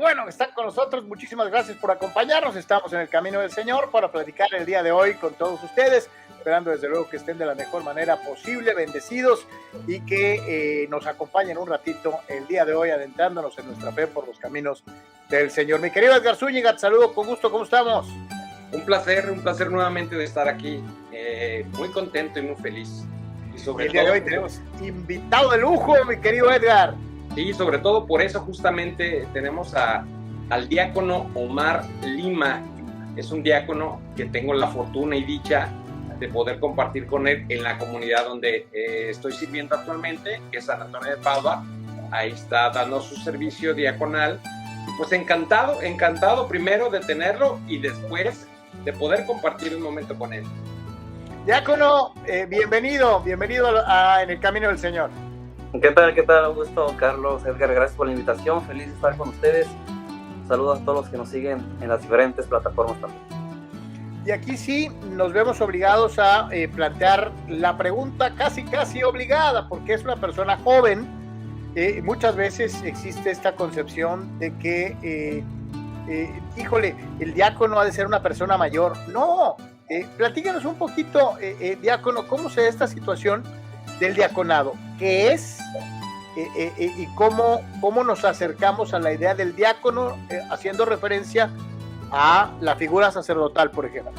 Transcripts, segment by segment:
bueno que están con nosotros. Muchísimas gracias por acompañarnos. Estamos en el camino del Señor para platicar el día de hoy con todos ustedes, esperando desde luego que estén de la mejor manera posible, bendecidos, y que nos acompañen un ratito el día de hoy adentrándonos en nuestra fe por los caminos del Señor. Mi querido Edgar Zúñiga, te saludo con gusto. ¿Cómo estamos? Un placer nuevamente de estar aquí, muy contento y muy feliz. Y sobre el día de hoy tenemos invitado de lujo, mi querido Edgar. Sí, sobre todo por eso justamente tenemos al diácono Omar Lima. Es un diácono que tengo la fortuna y dicha de poder compartir con él en la comunidad donde estoy sirviendo actualmente, que es San Antonio de Padua. Ahí está dando su servicio diaconal. Pues encantado primero de tenerlo y después de poder compartir un momento con él. Diácono, bienvenido En el Camino del Señor. ¿Qué tal? Un gusto, Carlos, Edgar, gracias por la invitación, feliz de estar con ustedes. Saludos a todos los que nos siguen en las diferentes plataformas también. Y aquí sí nos vemos obligados a plantear la pregunta casi obligada, porque es una persona joven. Muchas veces existe esta concepción de que, híjole, el diácono ha de ser una persona mayor. No, platícanos un poquito, diácono, cómo se da esta situación del diaconado, qué es y cómo nos acercamos a la idea del diácono, haciendo referencia a la figura sacerdotal, por ejemplo.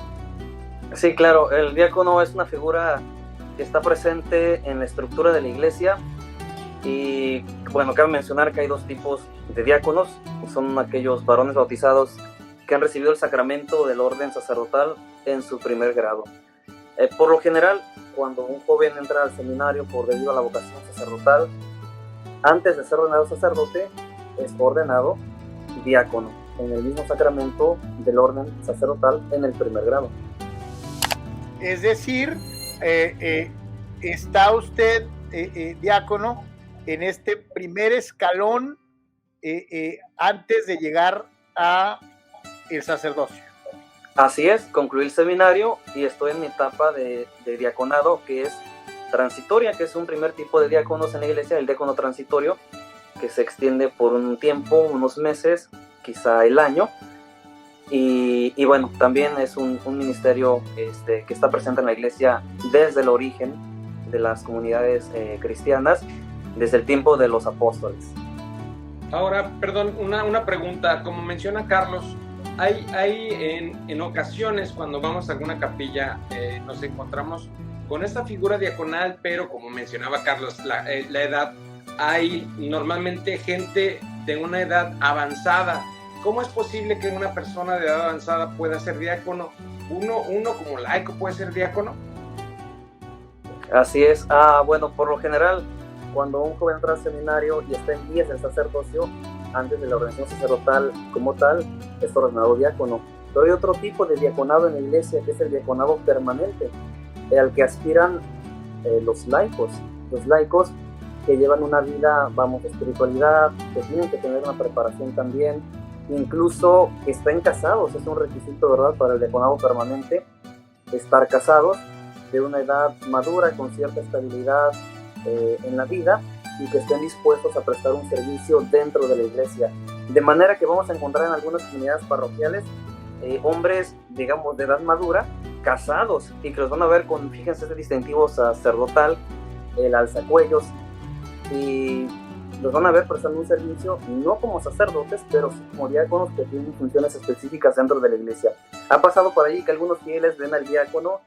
Sí, claro, el diácono es una figura que está presente en la estructura de la iglesia y, bueno, cabe mencionar que hay dos tipos de diáconos. Son aquellos varones bautizados que han recibido el sacramento del orden sacerdotal en su primer grado. Por lo general, cuando un joven entra al seminario por debido a la vocación sacerdotal, antes de ser ordenado sacerdote, es ordenado diácono en el mismo sacramento del orden sacerdotal en el primer grado. Es decir, está usted, diácono, en este primer escalón antes de llegar a el sacerdocio. Así es, concluí el seminario y estoy en mi etapa de diaconado, que es transitoria, que es un primer tipo de diáconos en la iglesia, el diácono transitorio, que se extiende por un tiempo, unos meses, quizá el año, y bueno, también es un ministerio que está presente en la iglesia desde el origen de las comunidades cristianas, desde el tiempo de los apóstoles. Ahora, perdón, una pregunta, como menciona Carlos, hay en ocasiones cuando vamos a alguna capilla nos encontramos con esta figura diaconal, pero como mencionaba Carlos, la edad, hay normalmente gente de una edad avanzada. ¿Cómo es posible que una persona de edad avanzada pueda ser diácono? ¿Uno como laico puede ser diácono? Así es. Bueno, por lo general, cuando un joven entra al seminario y está en vías del sacerdocio, antes de la ordenación sacerdotal como tal, es ordenado diácono. Pero hay otro tipo de diaconado en la iglesia, que es el diaconado permanente, al que aspiran los laicos que llevan una vida, de espiritualidad, que tienen que tener una preparación también, incluso que estén casados. Es un requisito, ¿verdad?, para el diaconado permanente, estar casados, de una edad madura, con cierta estabilidad en la vida, y que estén dispuestos a prestar un servicio dentro de la iglesia. De manera que vamos a encontrar en algunas comunidades parroquiales hombres, digamos, de edad madura, casados, y que los van a ver con, fíjense, este distintivo sacerdotal, el alzacuellos, y los van a ver prestando un servicio no como sacerdotes, pero sí como diáconos que tienen funciones específicas dentro de la iglesia. Ha pasado por allí que algunos fieles ven al diácono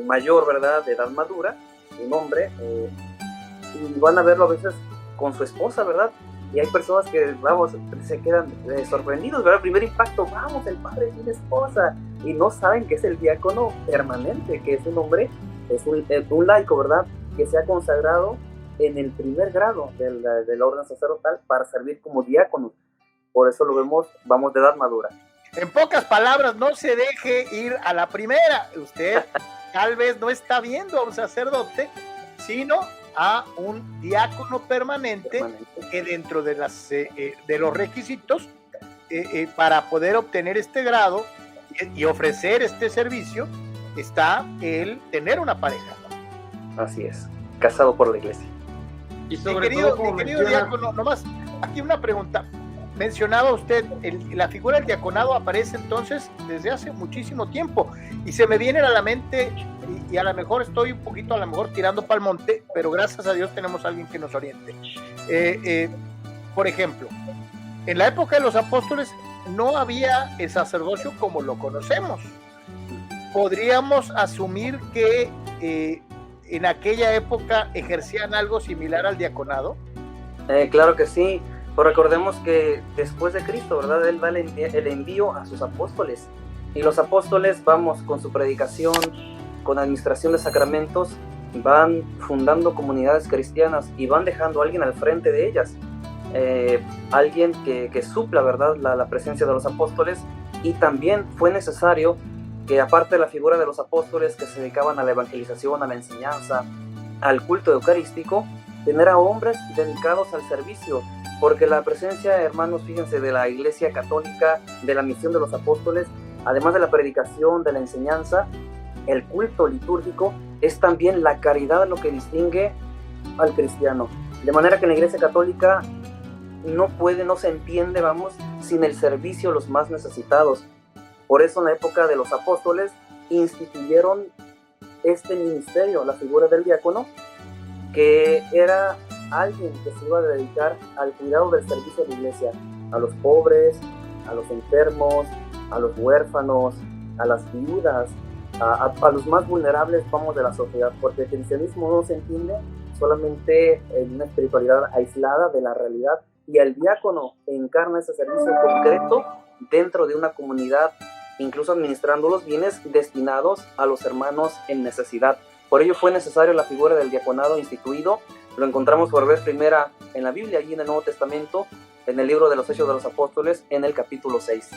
mayor, ¿verdad?, de edad madura, un hombre, y van a verlo a veces con su esposa, ¿verdad? Y hay personas que, vamos, se quedan sorprendidos, ¿verdad? Primer impacto, vamos, el padre tiene esposa, y no saben que es el diácono permanente, que es un hombre, es un laico, ¿verdad?, que se ha consagrado en el primer grado del orden sacerdotal para servir como diácono. Por eso lo vemos, vamos, de edad madura. En pocas palabras, no se deje ir a la primera. Usted tal vez no está viendo a un sacerdote, sino a un diácono permanente que dentro de los requisitos para poder obtener este grado y ofrecer este servicio está el tener una pareja. Así es, casado por la iglesia. Y sobre todo, mi querido diácono, nomás aquí una pregunta. mencionaba usted, la figura del diaconado aparece entonces desde hace muchísimo tiempo y se me viene a la mente, y a lo mejor estoy un poquito, a lo mejor tirando pa'l monte, pero gracias a Dios tenemos a alguien que nos oriente. Por ejemplo, en la época de los apóstoles no había el sacerdocio como lo conocemos. ¿Podríamos asumir que en aquella época ejercían algo similar al diaconado? Claro que sí. Pues recordemos que después de Cristo, ¿verdad? Él da el envío a sus apóstoles. Y los apóstoles, vamos, con su predicación, con administración de sacramentos, van fundando comunidades cristianas y van dejando a alguien al frente de ellas. Alguien que supla, ¿verdad?, la presencia de los apóstoles. Y también fue necesario que, aparte de la figura de los apóstoles que se dedicaban a la evangelización, a la enseñanza, al culto eucarístico, tener a hombres dedicados al servicio, porque la presencia, hermanos, fíjense, de la Iglesia Católica, de la misión de los apóstoles, además de la predicación, de la enseñanza, el culto litúrgico es también la caridad lo que distingue al cristiano. De manera que en la Iglesia Católica no se entiende, vamos, sin el servicio a los más necesitados. Por eso en la época de los apóstoles instituyeron este ministerio, la figura del diácono, que era alguien que se iba a dedicar al cuidado del servicio de la iglesia, a los pobres, a los enfermos, a los huérfanos, a las viudas, a los más vulnerables, vamos, de la sociedad, porque el cristianismo no se entiende solamente en una espiritualidad aislada de la realidad, y el diácono encarna ese servicio concreto dentro de una comunidad, incluso administrando los bienes destinados a los hermanos en necesidad. Por ello fue necesario la figura del diaconado instituido. Lo encontramos por vez primera en la Biblia, allí en el Nuevo Testamento, en el libro de los Hechos de los Apóstoles, en el capítulo 6.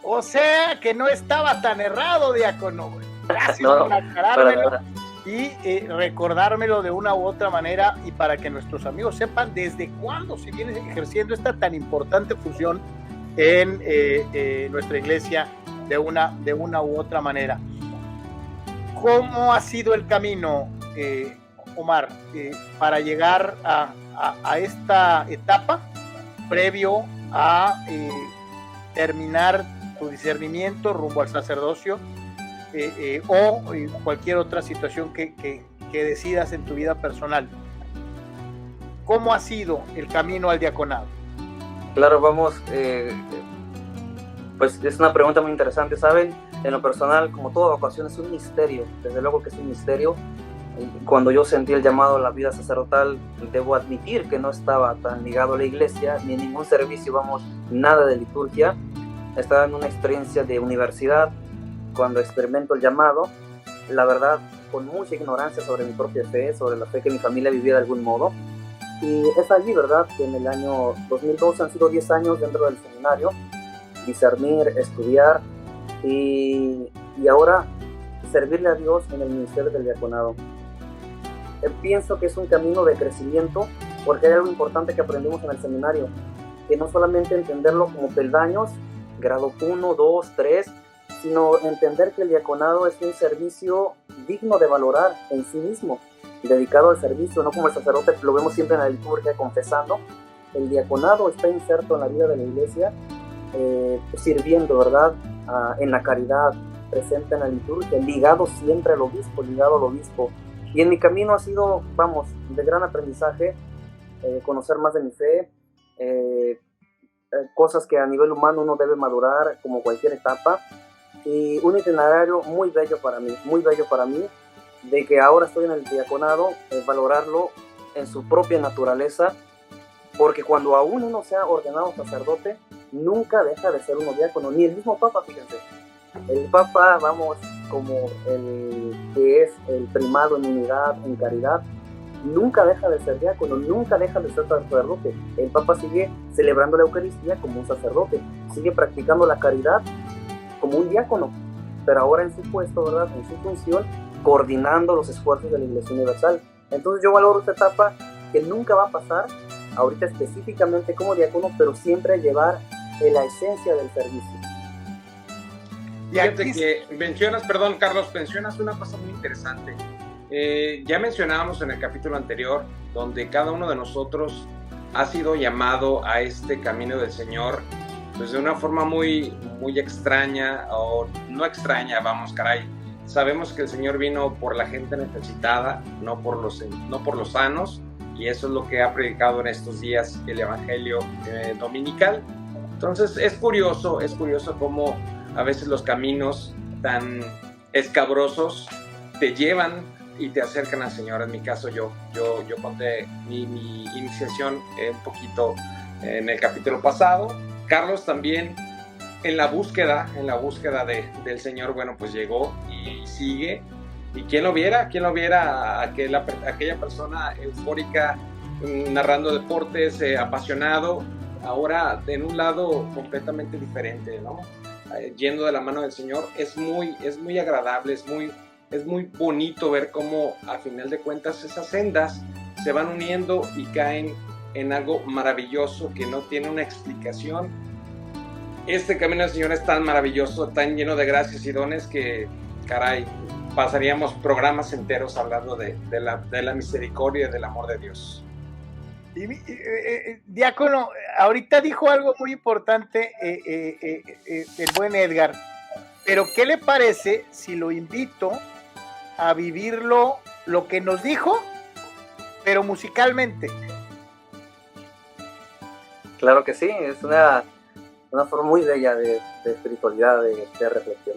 O sea, que no estaba tan errado, diácono. Gracias No, por aclarármelo para y recordármelo de una u otra manera, y para que nuestros amigos sepan desde cuándo se viene ejerciendo esta tan importante función en nuestra iglesia de una u otra manera. ¿Cómo ha sido el camino, Omar, para llegar a esta etapa previo a terminar tu discernimiento rumbo al sacerdocio, o cualquier otra situación que decidas en tu vida personal? ¿Cómo ha sido el camino al diaconado? Claro, vamos, pues es una pregunta muy interesante, ¿saben? En lo personal, como toda vocación, es un misterio, desde luego que es un misterio. Cuando yo sentí el llamado a la vida sacerdotal, debo admitir que no estaba tan ligado a la iglesia, ni en ningún servicio, vamos, nada de liturgia. Estaba en una experiencia de universidad, cuando experimento el llamado, la verdad, con mucha ignorancia sobre mi propia fe, sobre la fe que mi familia vivía de algún modo. Y es allí, ¿verdad?, que en el año 2012 han sido 10 años dentro del seminario, discernir, estudiar y ahora servirle a Dios en el ministerio del diaconado. Pienso que es un camino de crecimiento, porque hay algo importante que aprendimos en el seminario, que no solamente entenderlo como peldaños, grado 1, 2, 3, sino entender que el diaconado es un servicio digno de valorar en sí mismo, dedicado al servicio, no como el sacerdote, lo vemos siempre en la liturgia confesando. El diaconado está inserto en la vida de la iglesia, sirviendo, ¿verdad?, en la caridad, presente en la liturgia, ligado siempre al obispo, Y en mi camino ha sido, vamos, de gran aprendizaje, conocer más de mi fe, cosas que a nivel humano uno debe madurar como cualquier etapa, y un itinerario muy bello para mí, de que ahora estoy en el diaconado, valorarlo en su propia naturaleza, porque cuando aún uno sea ordenado sacerdote, nunca deja de ser uno diácono, ni el mismo Papa, fíjense. El Papa, vamos, como el que es el primado en unidad, en caridad, nunca deja de ser diácono, nunca deja de ser sacerdote. El Papa sigue celebrando la Eucaristía como un sacerdote, sigue practicando la caridad como un diácono, pero ahora en su puesto, ¿verdad?, en su función, coordinando los esfuerzos de la Iglesia Universal. Entonces yo valoro esta etapa que nunca va a pasar, ahorita específicamente como diácono, pero siempre llevar la esencia del servicio. Fíjate que mencionas, perdón, Carlos, mencionas una cosa muy interesante. Ya mencionábamos en el capítulo anterior, donde cada uno de nosotros ha sido llamado a este camino del Señor, pues de una forma muy, muy extraña, o no extraña, vamos, caray. Sabemos que el Señor vino por la gente necesitada, no por los sanos, y eso es lo que ha predicado en estos días el Evangelio dominical. Entonces es curioso cómo a veces los caminos tan escabrosos te llevan y te acercan al Señor. En mi caso yo conté mi iniciación un poquito en el capítulo pasado. Carlos también en la búsqueda del Señor, bueno, pues llegó y sigue. Y quién lo viera a aquella persona eufórica, narrando deportes, apasionado, ahora en un lado completamente diferente, ¿no? Yendo de la mano del Señor. Es muy agradable, es muy bonito ver cómo a final de cuentas esas sendas se van uniendo y caen en algo maravilloso que no tiene una explicación. Este camino del Señor es tan maravilloso, tan lleno de gracias y dones que, caray, pasaríamos programas enteros hablando de la misericordia y del amor de Dios. Diácono, ahorita dijo algo muy importante el buen Edgar, pero ¿qué le parece si lo invito a vivirlo, lo que nos dijo, pero musicalmente? Claro que sí, es una forma muy bella de espiritualidad, de reflexión.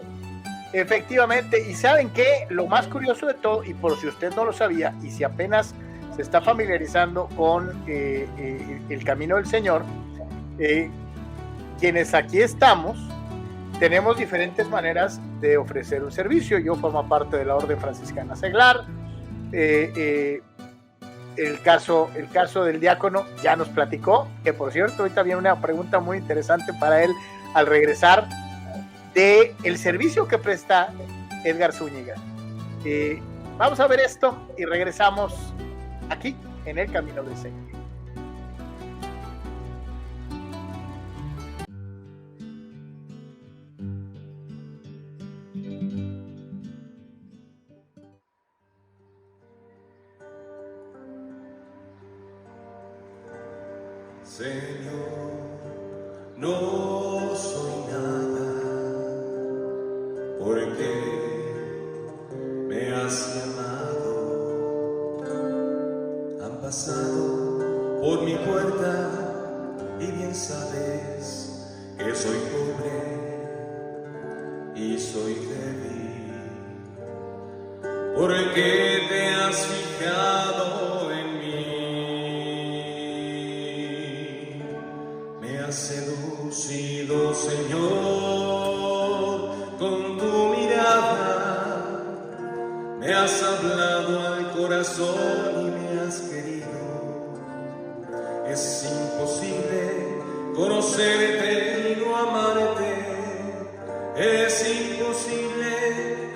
Efectivamente, y ¿saben qué? Lo más curioso de todo, y por si usted no lo sabía, y si apenas se está familiarizando con el camino del Señor, quienes aquí estamos, tenemos diferentes maneras de ofrecer un servicio. Yo formo parte de la Orden Franciscana Seglar. El caso del diácono ya nos platicó, que por cierto, ahorita viene una pregunta muy interesante para él al regresar de el servicio que presta Edgar Zúñiga. Vamos a ver esto y regresamos aquí en el Camino del Señor. Señor, no soy nada, porque me has llamado. Han pasado por mi puerta y bien sabes que soy pobre y soy débil, porque te has fijado en mí. Me has seducido, Señor, con tu mirada. Me has hablado al corazón y me has querido. Es imposible conocerte y no amarte. Es imposible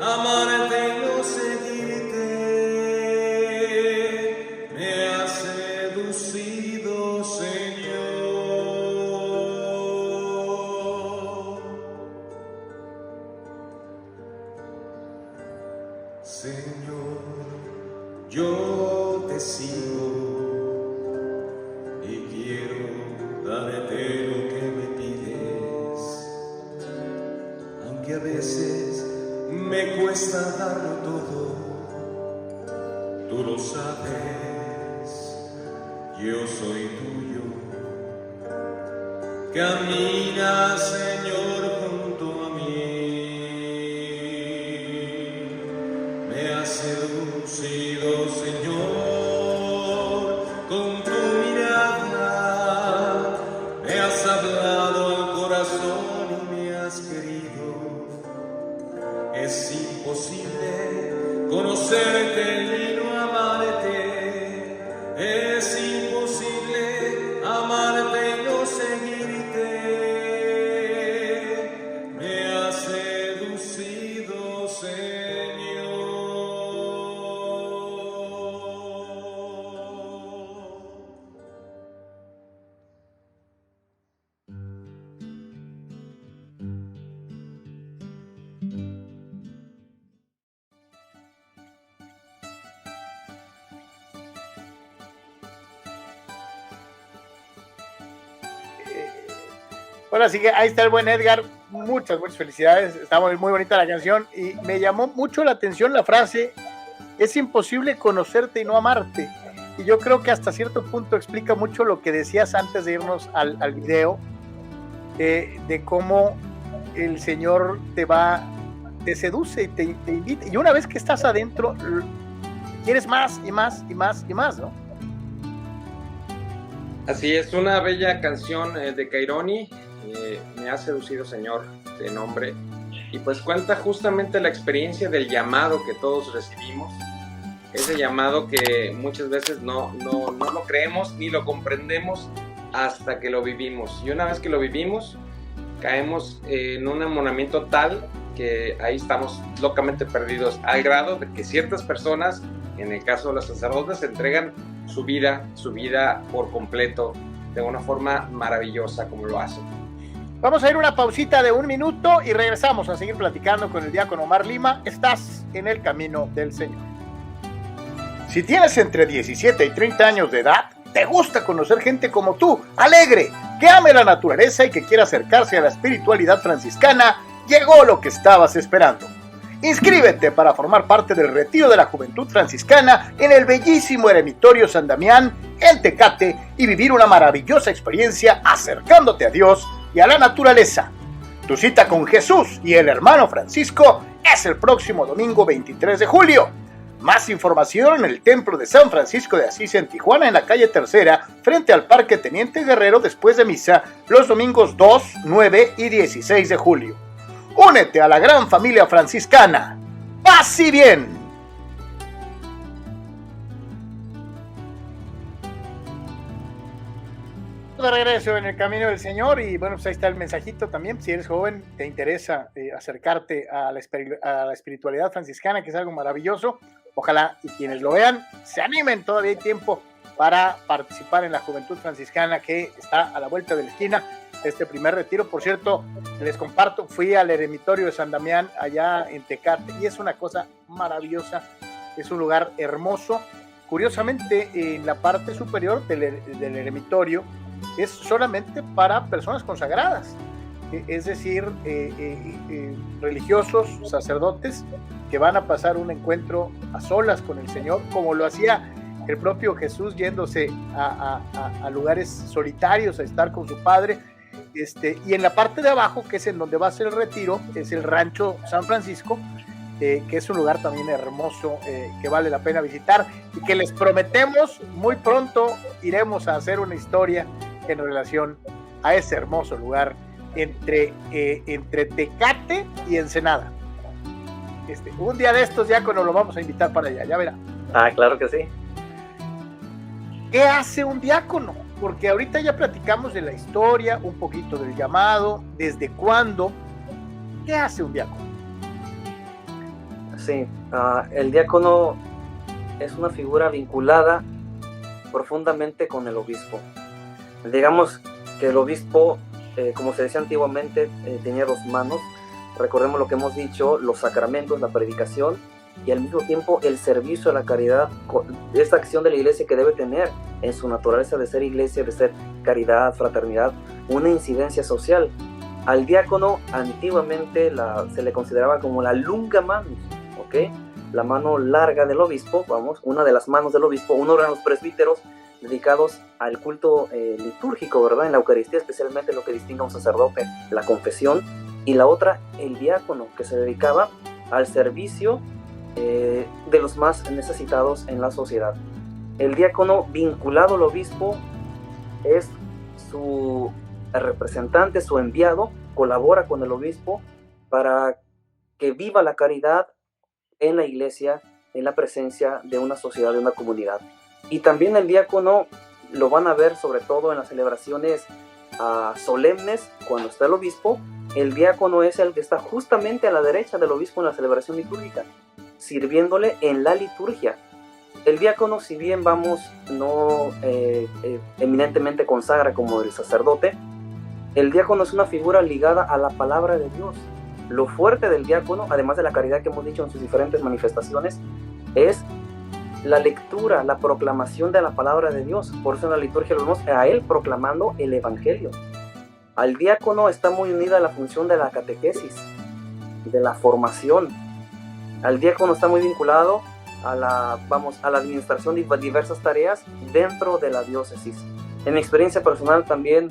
amarte y no seguirte. Me has seducido, Señor. Señor, yo te sigo y quiero darte lo que me pides, aunque a veces me cuesta darlo todo. Tú lo sabes, yo soy tuyo. Camina, Señor, junto a mí. Me has seducido, Señor, con tu mirada. Me has hablado al corazón y me has querido. Es imposible conocerte y no amarte. Es imposible amarte y no seguirte. Me has seducido, Señor. Bueno, así que ahí está el buen Edgar. Muchas felicidades. Está muy bonita la canción y me llamó mucho la atención la frase: es imposible conocerte y no amarte. Y yo creo que hasta cierto punto explica mucho lo que decías antes de irnos al video, de cómo el Señor te seduce y te invita. Y una vez que estás adentro, quieres más y más y más y más, ¿no? Así es, una bella canción de Caironi, Me ha seducido Señor, de nombre, y pues cuenta justamente la experiencia del llamado que todos recibimos, ese llamado que muchas veces no lo creemos ni lo comprendemos hasta que lo vivimos, y una vez que lo vivimos, caemos en un enamoramiento tal que ahí estamos locamente perdidos, al grado de que ciertas personas, en el caso de los sacerdotes, entregan su vida por completo, de una forma maravillosa como lo hacen. Vamos a ir a una pausita de 1 minuto y regresamos a seguir platicando con el diácono Omar Lima. Estás en el camino del Señor. Si tienes entre 17 y 30 años de edad, te gusta conocer gente como tú, alegre, que ame la naturaleza y que quiera acercarse a la espiritualidad franciscana, llegó lo que estabas esperando. Inscríbete para formar parte del retiro de la Juventud Franciscana en el bellísimo Eremitorio San Damián, en Tecate, y vivir una maravillosa experiencia acercándote a Dios y a la naturaleza. Tu cita con Jesús y el hermano Francisco es el próximo domingo 23 de julio. Más información en el Templo de San Francisco de Asís en Tijuana, en la calle Tercera, frente al Parque Teniente Guerrero, después de misa, los domingos 2, 9 y 16 de julio. Únete a la gran familia franciscana. ¡Paz y bien! De regreso en el camino del Señor, y bueno, pues ahí está el mensajito también. Si eres joven, te interesa acercarte a la espiritualidad franciscana, que es algo maravilloso, ojalá y quienes lo vean se animen. Todavía hay tiempo para participar en la Juventud Franciscana, que está a la vuelta de la esquina. Este primer retiro, por cierto, les comparto, fui al Eremitorio de San Damián allá en Tecate, y es una cosa maravillosa, es un lugar hermoso. Curiosamente, en la parte superior del eremitorio es solamente para personas consagradas, es decir, religiosos, sacerdotes, que van a pasar un encuentro a solas con el Señor, como lo hacía el propio Jesús, yéndose a lugares solitarios a estar con su Padre. Y en la parte de abajo, que es en donde va a ser el retiro, es el Rancho San Francisco, que es un lugar también hermoso, que vale la pena visitar, y que les prometemos muy pronto iremos a hacer una historia en relación a ese hermoso lugar entre Tecate y Ensenada. Un día de estos, diácono, lo vamos a invitar para allá, ya verá. Ah, claro que sí. ¿Qué hace un diácono? Porque ahorita ya platicamos de la historia, un poquito del llamado, desde cuándo. ¿Qué hace un diácono? Sí, el diácono es una figura vinculada profundamente con el obispo. Digamos que el obispo, como se decía antiguamente, tenía 2 manos. Recordemos lo que hemos dicho, los sacramentos, la predicación, y al mismo tiempo el servicio a la caridad, esta acción de la iglesia que debe tener en su naturaleza de ser iglesia, de ser caridad, fraternidad, una incidencia social. Al diácono antiguamente se le consideraba como la lunga manus, ¿ok? La mano larga del obispo, una de las manos del obispo, uno de los presbíteros dedicados al culto litúrgico, ¿verdad? En la Eucaristía, especialmente lo que distingue a un sacerdote, la confesión, y la otra, el diácono, que se dedicaba al servicio de los más necesitados en la sociedad. El diácono vinculado al obispo es su representante, su enviado, colabora con el obispo para que viva la caridad en la iglesia, en la presencia de una sociedad, de una comunidad. Y también el diácono lo van a ver sobre todo en las celebraciones solemnes, cuando está el obispo. El diácono es el que está justamente a la derecha del obispo en la celebración litúrgica, sirviéndole en la liturgia. El diácono, si bien no eminentemente consagra como el sacerdote, el diácono es una figura ligada a la palabra de Dios. Lo fuerte del diácono, además de la caridad que hemos dicho en sus diferentes manifestaciones, es la lectura, la proclamación de la palabra de Dios. Por eso en la liturgia lo vemos a él proclamando el evangelio. Al diácono está muy unida a la función de la catequesis, de la formación. Al diácono está muy vinculado a la administración de diversas tareas dentro de la diócesis. En mi experiencia personal también,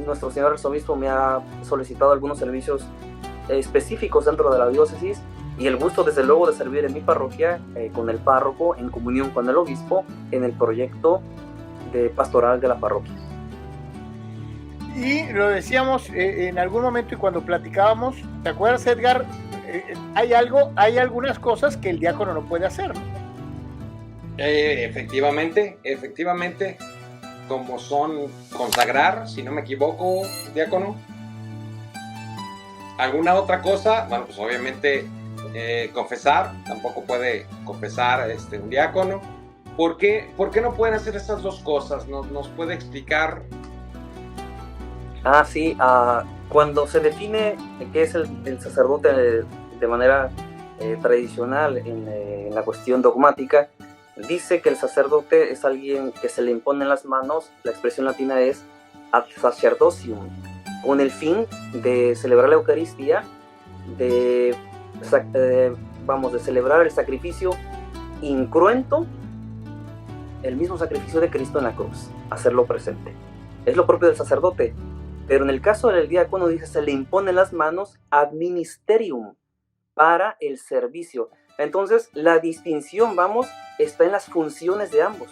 nuestro señor arzobispo me ha solicitado algunos servicios específicos dentro de la diócesis, y el gusto desde luego de servir en mi parroquia con el párroco, en comunión con el obispo, en el proyecto de pastoral de la parroquia. Y lo decíamos en algún momento y cuando platicábamos, ¿te acuerdas, Edgar? Hay algunas cosas que el diácono no puede hacer, ¿no? Efectivamente, como son consagrar, si no me equivoco, diácono. ¿Alguna otra cosa? Bueno, pues obviamente confesar, tampoco puede confesar un diácono. ¿Por qué no pueden hacer esas dos cosas? ¿Nos puede explicar? Sí, cuando se define qué es el sacerdote de manera tradicional en la cuestión dogmática, dice que el sacerdote es alguien que se le impone en las manos, la expresión latina es ad sacerdocium, con el fin de celebrar la Eucaristía, de celebrar el sacrificio incruento, el mismo sacrificio de Cristo en la cruz, hacerlo presente. Es lo propio del sacerdote, pero en el caso del diácono dice se le impone en las manos ad ministerium, para el servicio. Entonces la distinción, está en las funciones de ambos,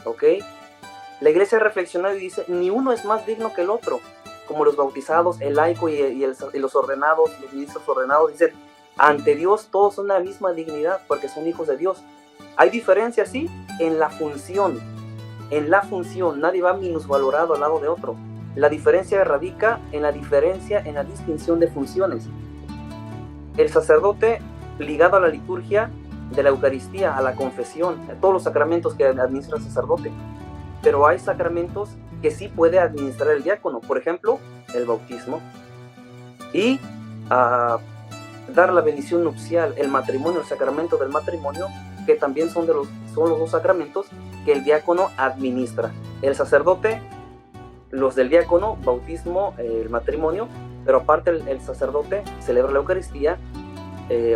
¿ok? La iglesia ha reflexionado y dice, ni uno es más digno que el otro, como los bautizados, el laico y los ordenados, los ministros ordenados, dicen, ante Dios todos son la misma dignidad, porque son hijos de Dios. Hay diferencia, sí, en la función, nadie va minusvalorado al lado de otro. La diferencia radica en la distinción de funciones. El sacerdote ligado a la liturgia de la Eucaristía, a la confesión, a todos los sacramentos que administra el sacerdote. Pero hay sacramentos que sí puede administrar el diácono, por ejemplo, el bautismo, y dar la bendición nupcial, el matrimonio, el sacramento del matrimonio, que también son los dos sacramentos que el diácono administra. El sacerdote, los del diácono, bautismo, el matrimonio, pero aparte el sacerdote celebra la Eucaristía,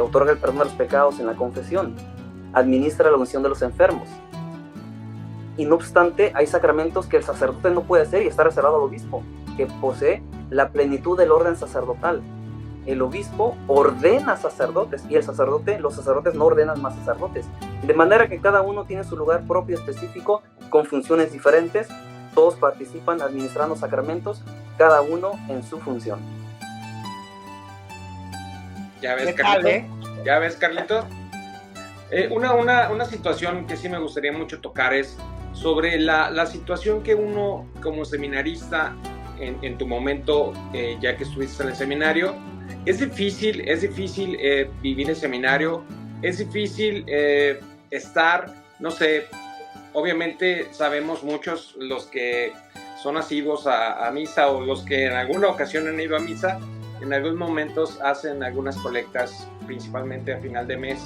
otorga el perdón de los pecados en la confesión, administra la unción de los enfermos. Y no obstante, hay sacramentos que el sacerdote no puede hacer y está reservado al obispo, que posee la plenitud del orden sacerdotal. El obispo ordena sacerdotes y los sacerdotes no ordenan más sacerdotes. De manera que cada uno tiene su lugar propio específico, con funciones diferentes. Todos participan administrando sacramentos, cada uno en su función. ¿Ya ves, Carlitos? ¿Ya ves, Carlitos? Una situación que sí me gustaría mucho tocar es sobre la situación que uno como seminarista en tu momento, ya que estuviste en el seminario, es difícil vivir el seminario, es difícil estar, no sé, obviamente sabemos muchos los que son asiduos a misa o los que en alguna ocasión han ido a misa, en algunos momentos hacen algunas colectas, principalmente a final de mes,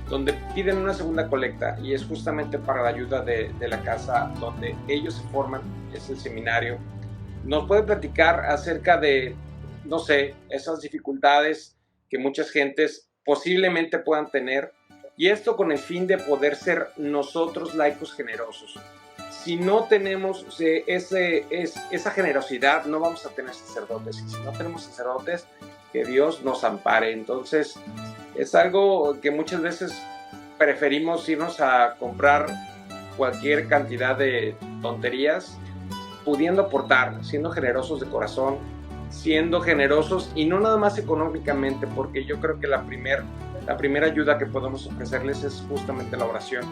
donde piden una segunda colecta y es justamente para la ayuda de la casa donde ellos se forman, es el seminario. ¿Nos puede platicar acerca de, no sé, esas dificultades que muchas gentes posiblemente puedan tener? Y esto con el fin de poder ser nosotros laicos generosos. Si no tenemos esa generosidad, no vamos a tener sacerdotes. Y si no tenemos sacerdotes, que Dios nos ampare. Entonces, es algo que muchas veces preferimos irnos a comprar cualquier cantidad de tonterías, pudiendo aportar, siendo generosos de corazón, siendo generosos y no nada más económicamente, porque yo creo que la primera ayuda que podemos ofrecerles es justamente la oración.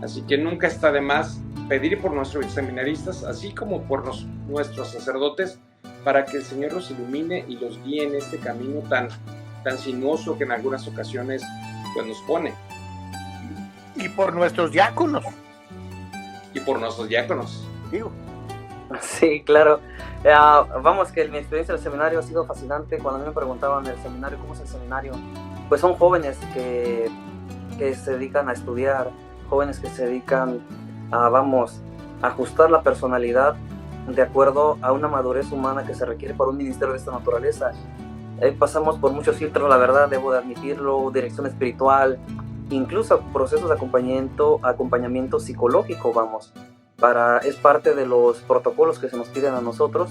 Así que nunca está de más pedir por nuestros seminaristas, así como por nuestros sacerdotes, para que el Señor los ilumine y los guíe en este camino tan sinuoso que en algunas ocasiones pues, nos pone. Y por nuestros diáconos. Digo. Sí, claro. Que mi experiencia del seminario ha sido fascinante. Cuando a mí me preguntaban en el seminario, ¿cómo es el seminario? Pues son jóvenes que se dedican a estudiar, jóvenes que se dedican a ajustar la personalidad de acuerdo a una madurez humana que se requiere para un ministerio de esta naturaleza. Pasamos por muchos filtros, la verdad, debo de admitirlo, dirección espiritual, incluso procesos de acompañamiento psicológico, vamos. Es parte de los protocolos que se nos piden a nosotros,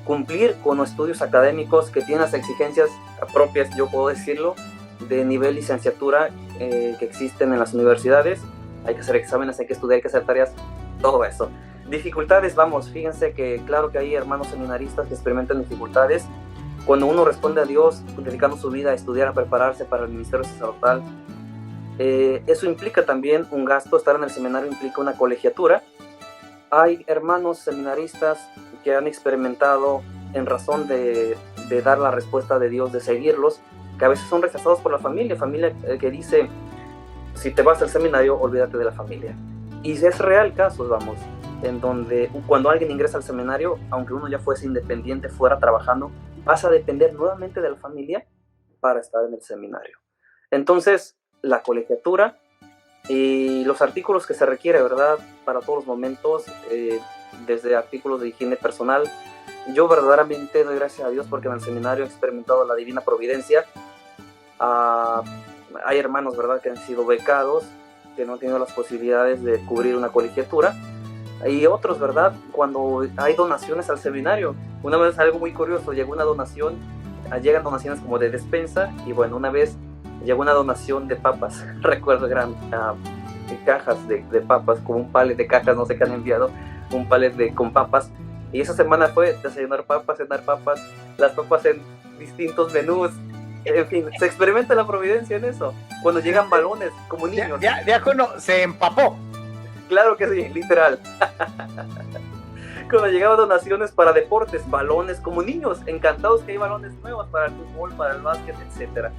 cumplir con los estudios académicos que tienen las exigencias propias, yo puedo decirlo, de nivel licenciatura que existen en las universidades. Hay que hacer exámenes, hay que estudiar, hay que hacer tareas, todo eso. Dificultades, vamos, fíjense que claro que hay hermanos seminaristas que experimentan dificultades. Cuando uno responde a Dios, dedicando su vida a estudiar, a prepararse para el ministerio sacerdotal, eso implica también un gasto. Estar en el seminario implica una colegiatura. Hay hermanos seminaristas que han experimentado, en razón de dar la respuesta de Dios, de seguirlos, que a veces son rechazados por la familia que dice, si te vas al seminario, olvídate de la familia. Y es real casos, vamos, en donde cuando alguien ingresa al seminario, aunque uno ya fuese independiente, fuera trabajando, pasa a depender nuevamente de la familia para estar en el seminario. Entonces, la colegiatura y los artículos que se requiere, ¿verdad?, para todos los momentos, desde artículos de higiene personal. Yo verdaderamente doy gracias a Dios porque en el seminario he experimentado la divina providencia. Hay hermanos, ¿verdad?, que han sido becados, que no han tenido las posibilidades de cubrir una colegiatura. Y otros, ¿verdad?, cuando hay donaciones al seminario. Una vez, algo muy curioso, llegó una donación, llegan donaciones como de despensa, y bueno, una vez llegó una donación de papas, recuerdo, eran cajas de papas, como un palet de cajas, no sé qué han enviado, un palet con papas, y esa semana fue desayunar papas, cenar papas, las papas en distintos menús. En fin, se experimenta la providencia en eso. Cuando llegan balones, como niños. Diácono, se empapó. Claro que sí, literal. Cuando llegaban donaciones para deportes, balones, como niños, encantados que hay balones nuevos para el fútbol, para el básquet, etc.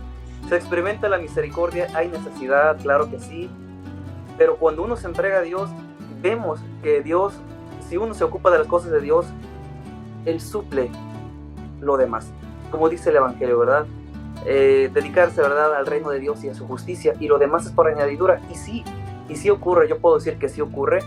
Se experimenta la misericordia, hay necesidad, claro que sí, pero cuando uno se entrega a Dios, vemos que Dios, si uno se ocupa de las cosas de Dios, Él suple lo demás. Como dice el Evangelio, ¿verdad? Dedicarse, ¿verdad?, al reino de Dios y a su justicia, y lo demás es por añadidura. Y sí ocurre, yo puedo decir que sí ocurre.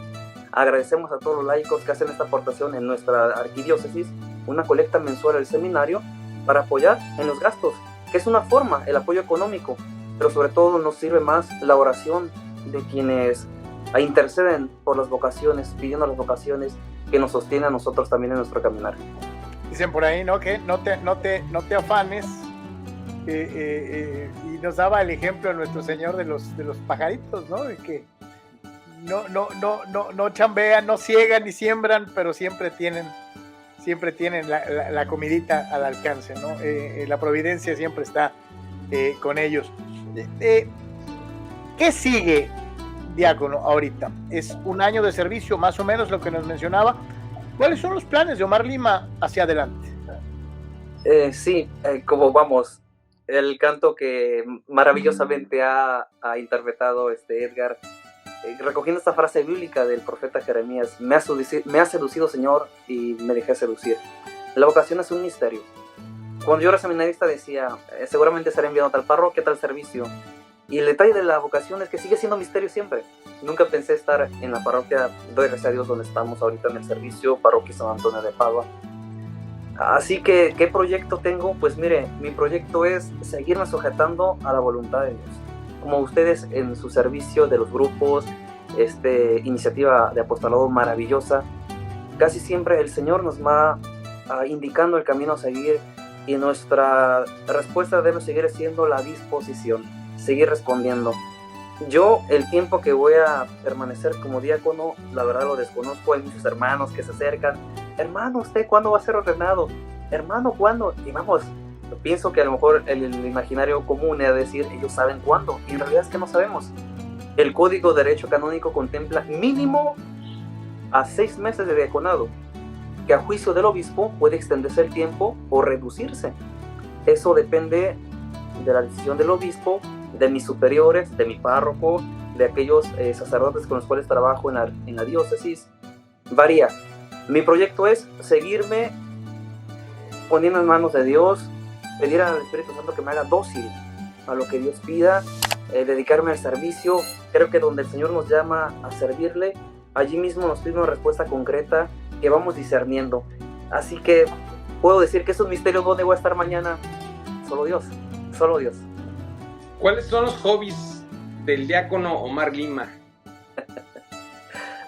Agradecemos a todos los laicos que hacen esta aportación en nuestra arquidiócesis, una colecta mensual al seminario para apoyar en los gastos, que es una forma, el apoyo económico, pero sobre todo nos sirve más la oración de quienes interceden por las vocaciones, pidiendo las vocaciones que nos sostienen a nosotros también en nuestro caminar. Dicen por ahí, ¿no?, que no te afanes, y nos daba el ejemplo nuestro Señor de los pajaritos, ¿no?, de que no chambean, no ciegan ni siembran, pero siempre tienen la comidita al alcance, ¿no? La providencia siempre está con ellos. ¿Qué sigue, diácono, ahorita? Es un año de servicio, más o menos, lo que nos mencionaba. ¿Cuáles son los planes de Omar Lima hacia adelante? Como vamos, el canto que maravillosamente ha interpretado Edgar, recogiendo esta frase bíblica del profeta Jeremías: me ha seducido, Señor, y me dejé seducir. La vocación es un misterio. Cuando yo era seminarista decía, seguramente seré enviado a tal parroquia, a tal servicio. Y el detalle de la vocación es que sigue siendo misterio siempre. Nunca pensé estar en la parroquia, doy gracias a Dios, donde estamos ahorita en el servicio, parroquia San Antonio de Padua. Así que, ¿qué proyecto tengo? Pues mire, mi proyecto es seguirme sujetando a la voluntad de Dios. Como ustedes en su servicio de los grupos, iniciativa de apostolado maravillosa, casi siempre el Señor nos va indicando el camino a seguir, y nuestra respuesta debe seguir siendo la disposición, seguir respondiendo. Yo, el tiempo que voy a permanecer como diácono, la verdad lo desconozco. Hay muchos hermanos que se acercan: hermano, ¿usted cuándo va a ser ordenado? Hermano, ¿cuándo? Y vamos, pienso que a lo mejor el imaginario común es decir, ellos saben cuándo, y en realidad es que no sabemos. El Código de Derecho Canónico contempla mínimo a 6 meses de diaconado, que a juicio del obispo puede extenderse el tiempo o reducirse. Eso depende de la decisión del obispo, de mis superiores, de mi párroco, de aquellos sacerdotes con los cuales trabajo en la diócesis. Varía. Mi proyecto es seguirme poniendo en manos de Dios, pedir al Espíritu Santo que me haga dócil a lo que Dios pida, dedicarme al servicio. Creo que donde el Señor nos llama a servirle, allí mismo nos pide una respuesta concreta que vamos discerniendo. Así que puedo decir que es un misterio dónde voy a estar mañana. Solo Dios, solo Dios. ¿Cuáles son los hobbies del diácono Omar Lima?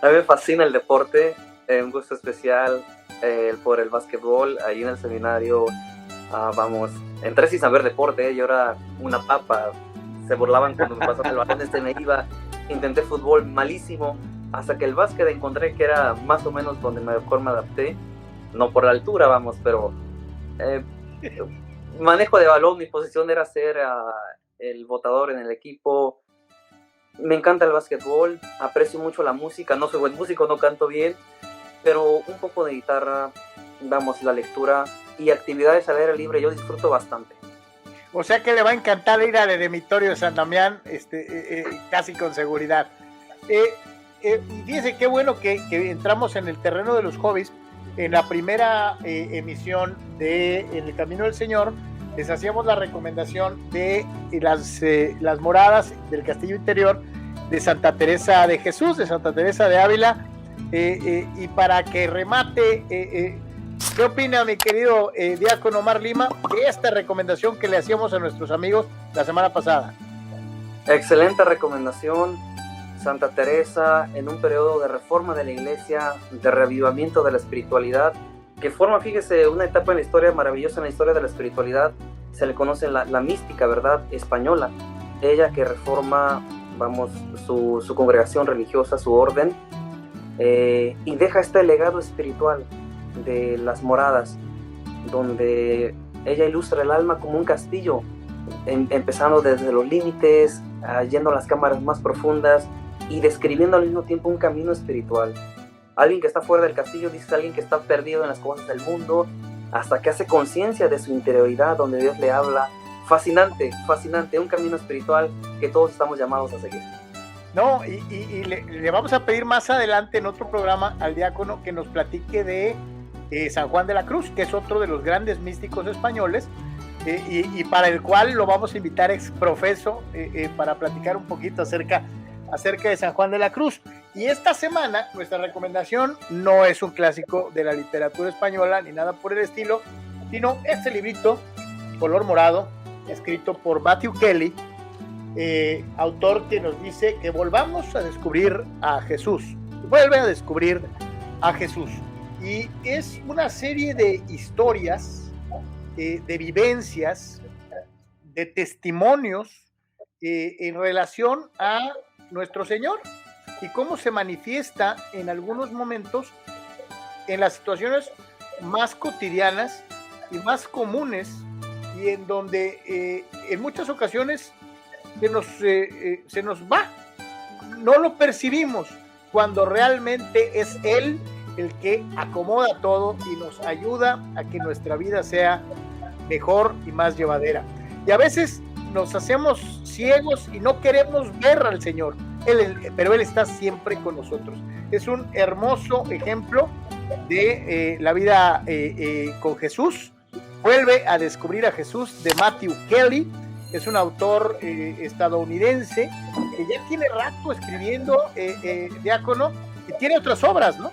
A mí me fascina el deporte, un gusto especial por el básquetbol. Ahí en el seminario, entré sin saber deporte, yo era una papa. Se burlaban cuando me pasaban el balón, me iba. Intenté fútbol, malísimo, hasta que el básquet encontré que era más o menos donde mejor me adapté. No por la altura, pero manejo de balón, mi posición era ser el botador en el equipo. Me encanta el básquetbol, aprecio mucho la música, no soy buen músico, no canto bien, pero un poco de guitarra, la lectura y actividades al aire libre yo disfruto bastante. O sea que le va a encantar ir al eremitorio de San Damián, casi con seguridad. Y fíjense qué bueno que entramos en el terreno de los hobbies. En la primera emisión de En el Camino del Señor, les hacíamos la recomendación de las moradas del Castillo Interior de Santa Teresa de Jesús, de Santa Teresa de Ávila, y para que remate, ¿qué opina mi querido diácono Omar Lima de esta recomendación que le hacíamos a nuestros amigos la semana pasada? Excelente recomendación. Santa Teresa, en un periodo de reforma de la iglesia, de reavivamiento de la espiritualidad, que forma, fíjese, una etapa en la historia maravillosa, en la historia de la espiritualidad. Se le conoce la mística, ¿verdad?, española. Ella que reforma, su congregación religiosa, su orden, y deja este legado espiritual de las moradas, donde ella ilustra el alma como un castillo, empezando desde los límites, yendo a las cámaras más profundas, y describiendo al mismo tiempo un camino espiritual. Alguien que está fuera del castillo dice alguien que está perdido en las cosas del mundo, hasta que hace conciencia de su interioridad, donde Dios le habla. Fascinante, un camino espiritual que todos estamos llamados a seguir. No, y le vamos a pedir más adelante en otro programa al diácono que nos platique de San Juan de la Cruz, que es otro de los grandes místicos españoles, y para el cual lo vamos a invitar ex profeso para platicar un poquito acerca de San Juan de la Cruz. Y esta semana nuestra recomendación no es un clásico de la literatura española ni nada por el estilo, sino este librito color morado, escrito por Matthew Kelly, autor que nos dice que volvamos a descubrir a Jesús. Vuelve a descubrir a Jesús. Y es una serie de historias, de vivencias, de testimonios en relación a nuestro Señor y cómo se manifiesta en algunos momentos en las situaciones más cotidianas y más comunes, y en donde en muchas ocasiones se nos va, no lo percibimos, cuando realmente es Él el que acomoda todo y nos ayuda a que nuestra vida sea mejor y más llevadera. Y a veces nos hacemos ciegos y no queremos ver al Señor, pero Él está siempre con nosotros. Es un hermoso ejemplo de la vida con Jesús. Vuelve a descubrir a Jesús, de Matthew Kelly. Es un autor estadounidense que ya tiene rato escribiendo, diácono, y tiene otras obras, ¿no?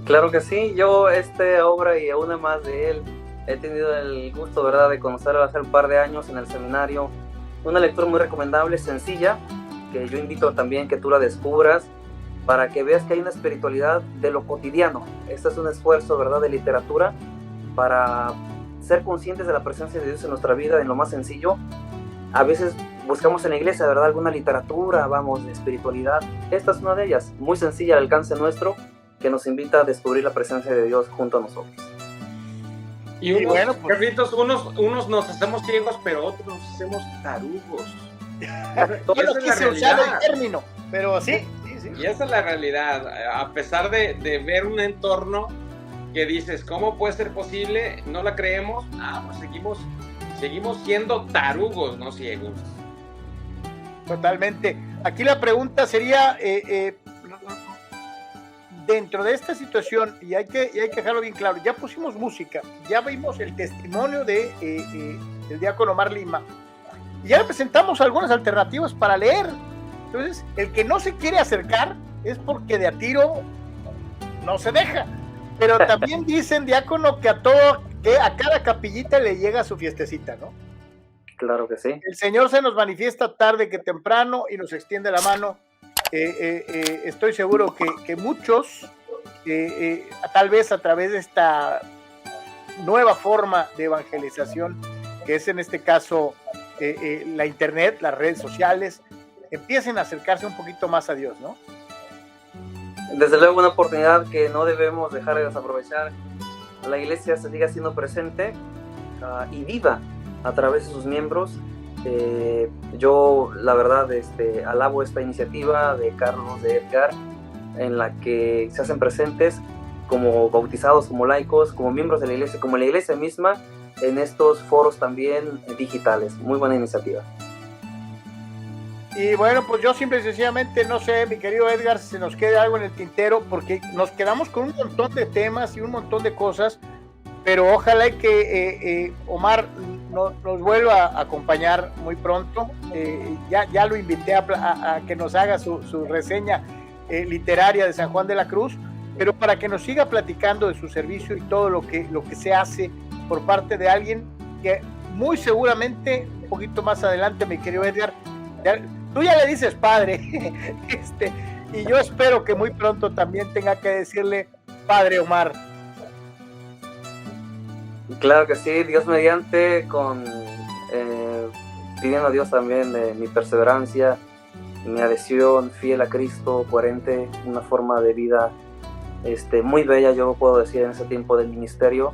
Claro que sí, yo esta obra y una más de él he tenido el gusto, ¿verdad?, de conocerlo hace un par de años en el seminario. Una lectura muy recomendable, sencilla, que yo invito también que tú la descubras para que veas que hay una espiritualidad de lo cotidiano. Este es un esfuerzo, ¿verdad?, de literatura para ser conscientes de la presencia de Dios en nuestra vida en lo más sencillo. A veces buscamos en la iglesia, ¿verdad?, alguna literatura, de espiritualidad. Esta es una de ellas, muy sencilla al alcance nuestro, que nos invita a descubrir la presencia de Dios junto a nosotros. Y bueno, pues, Carlitos, unos nos hacemos ciegos, pero otros nos hacemos tarugos. Yo no quise usar el término, pero sí. Y esa es la realidad. A pesar de ver un entorno que dices, ¿cómo puede ser posible? No la creemos. Pues seguimos siendo tarugos, no ciegos. Totalmente. Aquí la pregunta sería, dentro de esta situación, y hay que dejarlo bien claro, ya pusimos música, ya vimos el testimonio del diácono Omar Lima, y ya le presentamos algunas alternativas para leer. Entonces, el que no se quiere acercar es porque de a tiro no se deja, Pero también dicen, diácono, que a cada capillita le llega su fiestecita, ¿no? Claro que sí. El Señor se nos manifiesta tarde que temprano y nos extiende la mano. Estoy seguro que muchos, tal vez a través de esta nueva forma de evangelización, que es en este caso la internet, las redes sociales, empiecen a acercarse un poquito más a Dios, ¿no? Desde luego una oportunidad que no debemos dejar de desaprovechar. La iglesia se siga siendo presente y viva a través de sus miembros. Yo la verdad alabo esta iniciativa de Carlos, de Edgar, en la que se hacen presentes como bautizados, como laicos, como miembros de la iglesia, como la iglesia misma, en estos foros también digitales. Muy buena iniciativa. Y bueno, pues yo simple y sencillamente, no sé, mi querido Edgar, si se nos quede algo en el tintero, porque nos quedamos con un montón de temas y un montón de cosas, pero ojalá que Omar nos vuelva a acompañar muy pronto. Ya lo invité a que nos haga su reseña literaria de San Juan de la Cruz, pero para que nos siga platicando de su servicio y todo lo que se hace por parte de alguien que muy seguramente, un poquito más adelante, mi querido Edgar, tú ya le dices padre, y yo espero que muy pronto también tenga que decirle padre Omar. Claro que sí, Dios mediante, pidiendo a Dios también mi perseverancia, mi adhesión fiel a Cristo, coherente, una forma de vida muy bella, yo puedo decir, en ese tiempo del ministerio,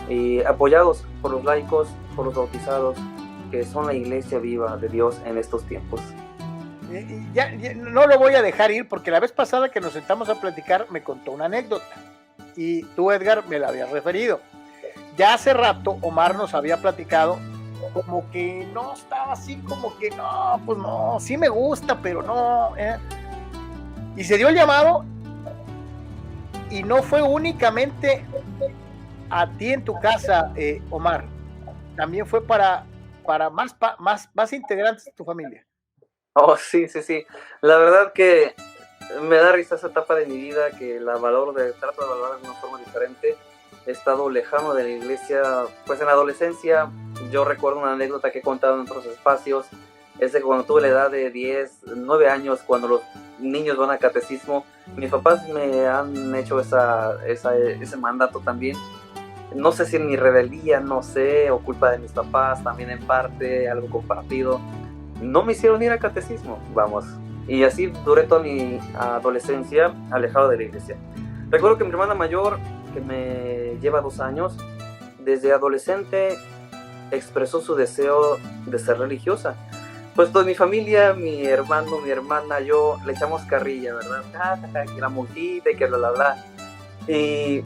y apoyados por los laicos, por los bautizados, que son la iglesia viva de Dios en estos tiempos. Ya no lo voy a dejar ir, porque la vez pasada que nos sentamos a platicar me contó una anécdota, y tú, Edgar, me la habías referido. Ya hace rato Omar nos había platicado como que no estaba así, como que no, pues no, sí me gusta, pero no. Y se dio el llamado, y no fue únicamente a ti en tu casa, Omar, también fue para más integrantes de tu familia. Oh, sí. La verdad que me da risa esa etapa de mi vida, que trato de valorar de una forma diferente. He estado lejano de la iglesia, pues en la adolescencia. Yo recuerdo una anécdota que he contado en otros espacios, es de cuando tuve la edad de 9 años, cuando los niños van a catecismo. Mis papás me han hecho ese mandato también. No sé si en mi rebeldía, no sé, o culpa de mis papás, también en parte, algo compartido. No me hicieron ir al catecismo, vamos. Y así duré toda mi adolescencia alejado de la iglesia. Recuerdo que mi hermana mayor, que me lleva 2 años, desde adolescente expresó su deseo de ser religiosa. Pues toda mi familia, mi hermano, mi hermana, yo le echamos carrilla, ¿verdad? Que la monjita y que bla. Y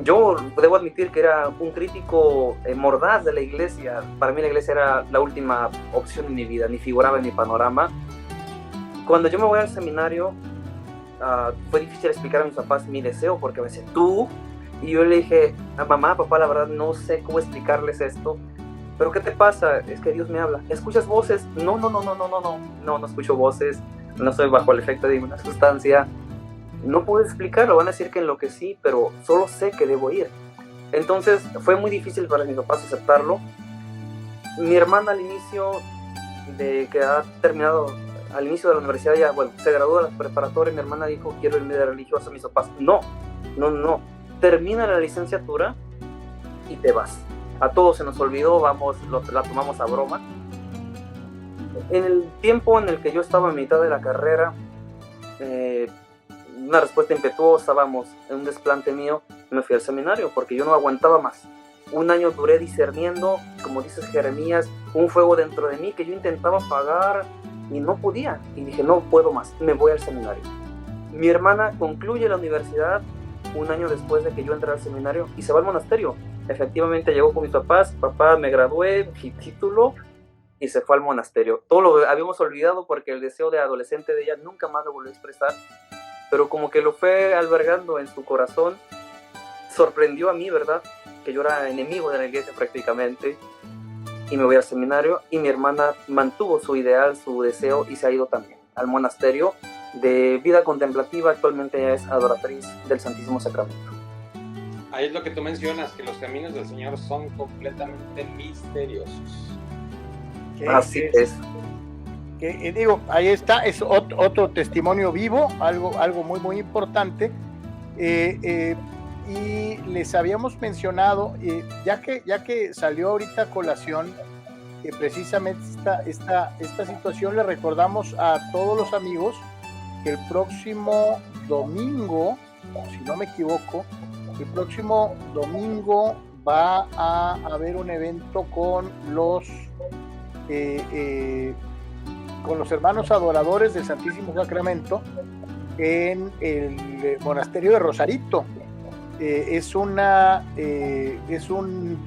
yo debo admitir que era un crítico mordaz de la iglesia. Para mí la iglesia era la última opción en mi vida, ni figuraba en mi panorama. Cuando yo me voy al seminario, fue difícil explicar a mis papás mi deseo, porque me decían, ¿tú? Y yo le dije, mamá, papá, la verdad no sé cómo explicarles esto. ¿Pero qué te pasa? Es que Dios me habla. ¿Escuchas voces? No escucho voces, no estoy bajo el efecto de ninguna sustancia. No puedo explicarlo, van a decir que enloquecí, pero solo sé que debo ir. Entonces fue muy difícil para mis papás aceptarlo. Mi hermana al inicio de que ha terminado, al inicio de la universidad ya, bueno, se graduó de la preparatoria, mi hermana dijo, quiero irme de religiosa. Mis papás, no, termina la licenciatura y te vas. A todos se nos olvidó, la tomamos a broma. En el tiempo en el que yo estaba en mitad de la carrera, una respuesta impetuosa, vamos, en un desplante mío, me fui al seminario porque yo no aguantaba más. 1 año duré discerniendo, como dices Jeremías, un fuego dentro de mí que yo intentaba apagar y no podía. Y dije, no puedo más, me voy al seminario. Mi hermana concluye la universidad 1 año después de que yo entré al seminario y se va al monasterio. Efectivamente llegó con mis papás, papá, me gradué, mi título, y se fue al monasterio. Todo lo habíamos olvidado porque el deseo de adolescente de ella nunca más lo volvió a expresar, pero como que lo fue albergando en su corazón. Sorprendió a mí, ¿verdad?, que yo era enemigo de la iglesia prácticamente, y me voy al seminario, y mi hermana mantuvo su ideal, su deseo, y se ha ido también al monasterio de vida contemplativa. Actualmente ella es adoratriz del Santísimo Sacramento. Ahí es lo que tú mencionas, que los caminos del Señor son completamente misteriosos. Así es. Digo, ahí está, es otro testimonio vivo, algo muy, muy importante. Y les habíamos mencionado, ya que salió ahorita a colación, precisamente esta situación, le recordamos a todos los amigos que el próximo domingo, si no me equivoco, el próximo domingo va a haber un evento con los hermanos adoradores del Santísimo Sacramento en el monasterio de Rosarito. Es un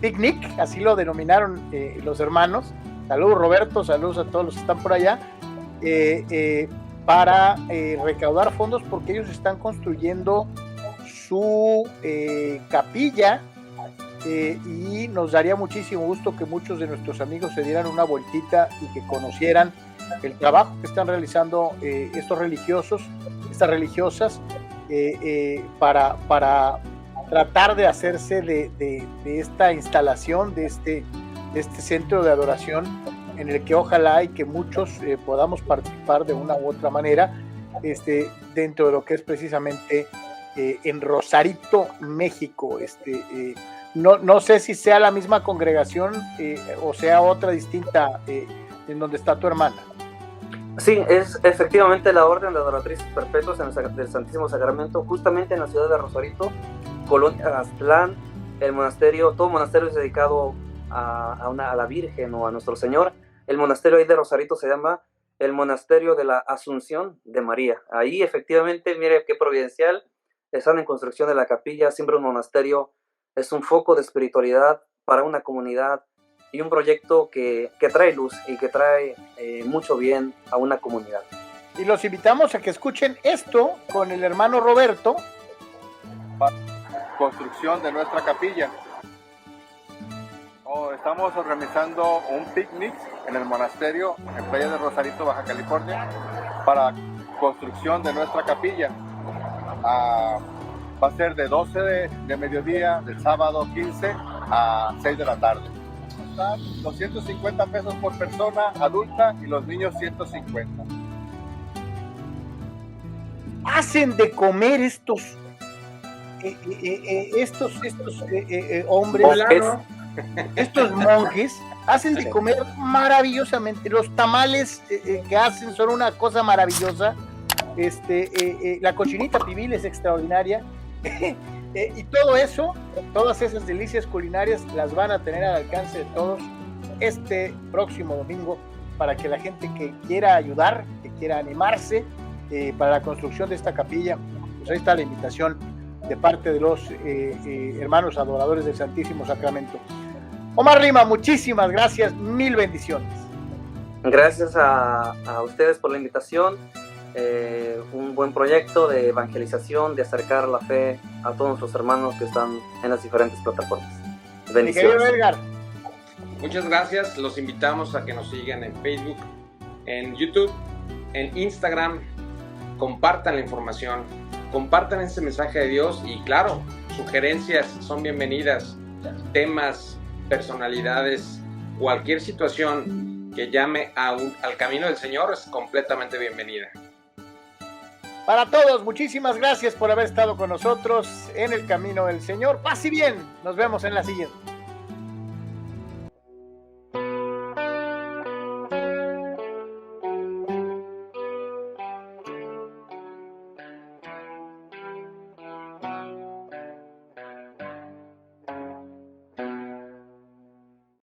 picnic, así lo denominaron los hermanos. Saludos, Roberto, saludos a todos los que están por allá, para recaudar fondos, porque ellos están construyendo su capilla, y nos daría muchísimo gusto que muchos de nuestros amigos se dieran una vueltita y que conocieran el trabajo que están realizando estas religiosas, para tratar de hacerse de esta instalación, de este centro de adoración, en el que ojalá y que muchos podamos participar de una u otra manera, dentro de lo que es precisamente en Rosarito, México. No sé si sea la misma congregación o sea otra distinta, en donde está tu hermana. Sí, es efectivamente la Orden de Adoratrices Perpetuas del Santísimo Sacramento, justamente en la ciudad de Rosarito, Colonia Aztlán. El monasterio, todo monasterio es dedicado a la Virgen o a Nuestro Señor. El monasterio ahí de Rosarito se llama el Monasterio de la Asunción de María. Ahí efectivamente, mire qué providencial, están en construcción de la capilla. Siempre un monasterio es un foco de espiritualidad para una comunidad y un proyecto que trae luz y que trae mucho bien a una comunidad. Y los invitamos a que escuchen esto con el hermano Roberto. Construcción de nuestra capilla. Estamos organizando un picnic en el monasterio en Playa de Rosarito, Baja California, para construcción de nuestra capilla. Va a ser de 12 de mediodía del sábado 15 a 6 de la tarde. Están 250 pesos por persona adulta y los niños 150. Hacen de comer estos hombres, estos monjes, hacen de comer maravillosamente. Los tamales que hacen son una cosa maravillosa. La cochinita pibil es extraordinaria. Y todo eso, todas esas delicias culinarias las van a tener al alcance de todos este próximo domingo, para que la gente que quiera ayudar, que quiera animarse para la construcción de esta capilla, pues ahí está la invitación de parte de los hermanos adoradores del Santísimo Sacramento. Omar Lima, muchísimas gracias, mil bendiciones. Gracias a ustedes por la invitación. Un buen proyecto de evangelización, de acercar la fe a todos nuestros hermanos que están en las diferentes plataformas. Bendiciones. Muchas gracias. Los invitamos a que nos sigan en Facebook, en YouTube, en Instagram. Compartan la información, compartan este mensaje de Dios, y claro, sugerencias son bienvenidas. Temas, personalidades, cualquier situación que llame al camino del Señor es completamente bienvenida. Para todos, muchísimas gracias por haber estado con nosotros en el camino del Señor. Paz y bien, nos vemos en la siguiente.